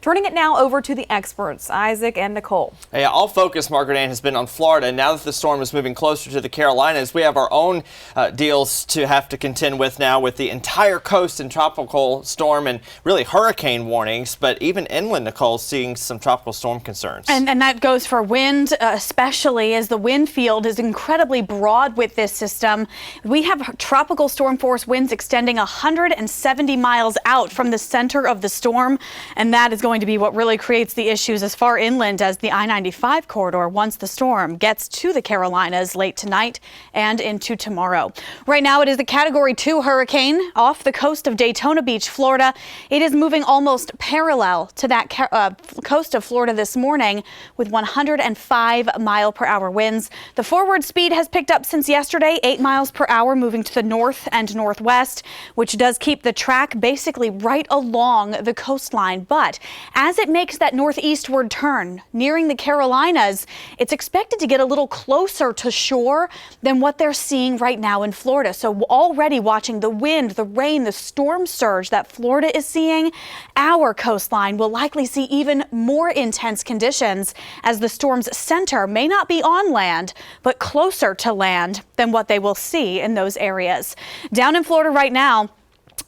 Turning it now over to the experts, Isaac and Nicole. Yeah, all focus, Margaret Ann, has been on Florida. Now that the storm is moving closer to the Carolinas, we have our own deals to have to contend with now with the entire coast and tropical storm and really hurricane warnings. But even inland, Nicole, seeing some tropical storm concerns. And that goes for wind, especially as the wind field is incredibly broad with this system. We have tropical storm force winds extending 170 miles out from the center of the storm, and that is going to be what really creates the issues as far inland as the I-95 corridor once the storm gets to the Carolinas late tonight and into tomorrow. Right now it is a Category 2 hurricane off the coast of Daytona Beach, Florida. It is moving almost parallel to that coast of Florida this morning with 105-mile-per-hour winds. The forward speed has picked up since yesterday, 8 miles per hour, moving to the north and northwest, which does keep the track basically right along the coastline. But as it makes that northeastward turn, nearing the Carolinas, it's expected to get a little closer to shore than what they're seeing right now in Florida. So already watching the wind, the rain, the storm surge that Florida is seeing, our coastline will likely see even more intense conditions as the storm's center may not be on land, but closer to land than what they will see in those areas. Down in Florida right now,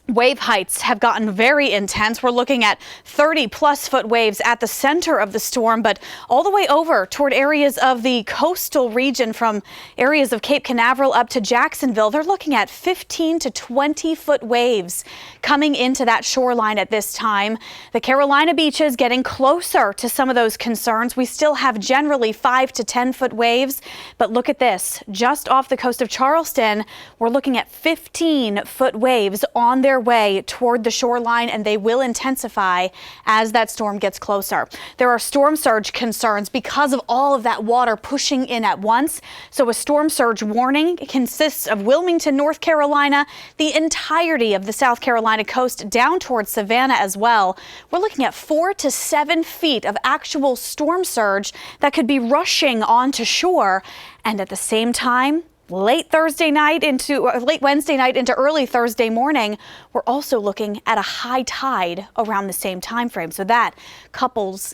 wave heights have gotten very intense. We're looking at 30-plus foot waves at the center of the storm, but all the way over toward areas of the coastal region from areas of Cape Canaveral up to Jacksonville, they're looking at 15 to 20-foot waves coming into that shoreline at this time. The Carolina beaches getting closer to some of those concerns. We still have generally 5 to 10-foot waves, but look at this. Just off the coast of Charleston, we're looking at 15-foot waves on their way toward the shoreline, and they will intensify as that storm gets closer. There are storm surge concerns because of all of that water pushing in at once. So a storm surge warning consists of Wilmington, North Carolina, the entirety of the South Carolina coast down towards Savannah as well. We're looking at 4 to 7 feet of actual storm surge that could be rushing onto shore. And at the same time, late Wednesday night into early Thursday morning, we're also looking at a high tide around the same time frame. So that doubles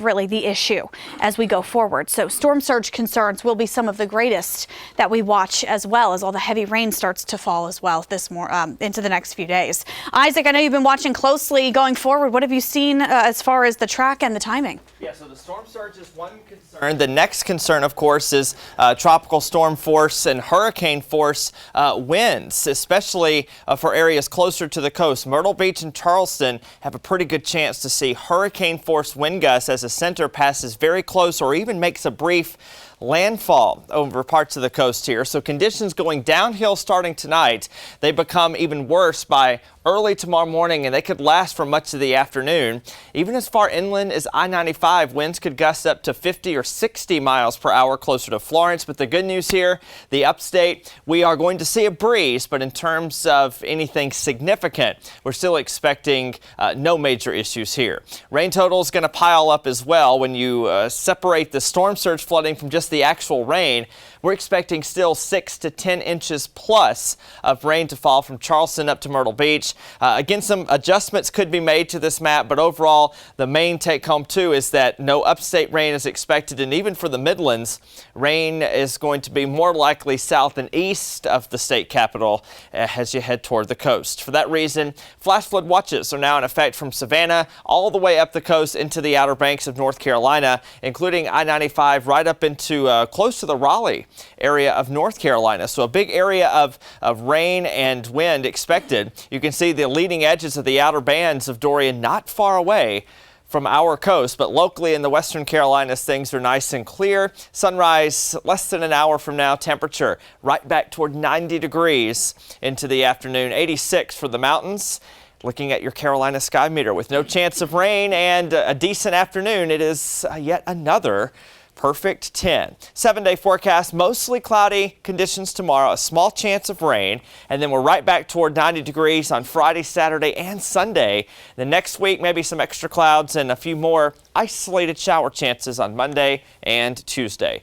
really the issue as we go forward. So storm surge concerns will be some of the greatest that we watch, as well as all the heavy rain starts to fall as well into the next few days. Isaac, I know you've been watching closely going forward. What have you seen as far as the track and the timing? Yeah, so the storm surge is one concern. The next concern, of course, is tropical storm force and hurricane force winds, especially for areas closer to the coast. Myrtle Beach and Charleston have a pretty good chance to see hurricane force wind gusts as the center passes very close or even makes a brief landfall over parts of the coast here. So conditions going downhill starting tonight. They become even worse by early tomorrow morning, and they could last for much of the afternoon. Even as far inland as I-95, winds could gust up to 50 or 60 miles per hour closer to Florence. But the good news here, the upstate, we are going to see a breeze, but in terms of anything significant, we're still expecting no major issues here. Rain total is going to pile up as well. When you separate the storm surge flooding from just the actual rain, we're expecting still 6 to 10 inches plus of rain to fall from Charleston up to Myrtle Beach. Again, some adjustments could be made to this map, but overall, the main take home too is that no upstate rain is expected, and even for the Midlands, rain is going to be more likely south and east of the state capital as you head toward the coast. For that reason, flash flood watches are now in effect from Savannah all the way up the coast into the Outer Banks of North Carolina, including I-95 right up into close to the Raleigh area of North Carolina. So a big area of rain and wind expected. You can see the leading edges of the outer bands of Dorian not far away from our coast, but locally in the western Carolinas, things are nice and clear. Sunrise less than an hour from now. Temperature right back toward 90 degrees into the afternoon. 86 for the mountains. Looking at your Carolina sky meter with no chance of rain and a decent afternoon, it is yet another perfect 10. 7-day forecast, mostly cloudy conditions tomorrow, a small chance of rain, and then we're right back toward 90 degrees on Friday, Saturday, and Sunday. The next week, maybe some extra clouds and a few more isolated shower chances on Monday and Tuesday.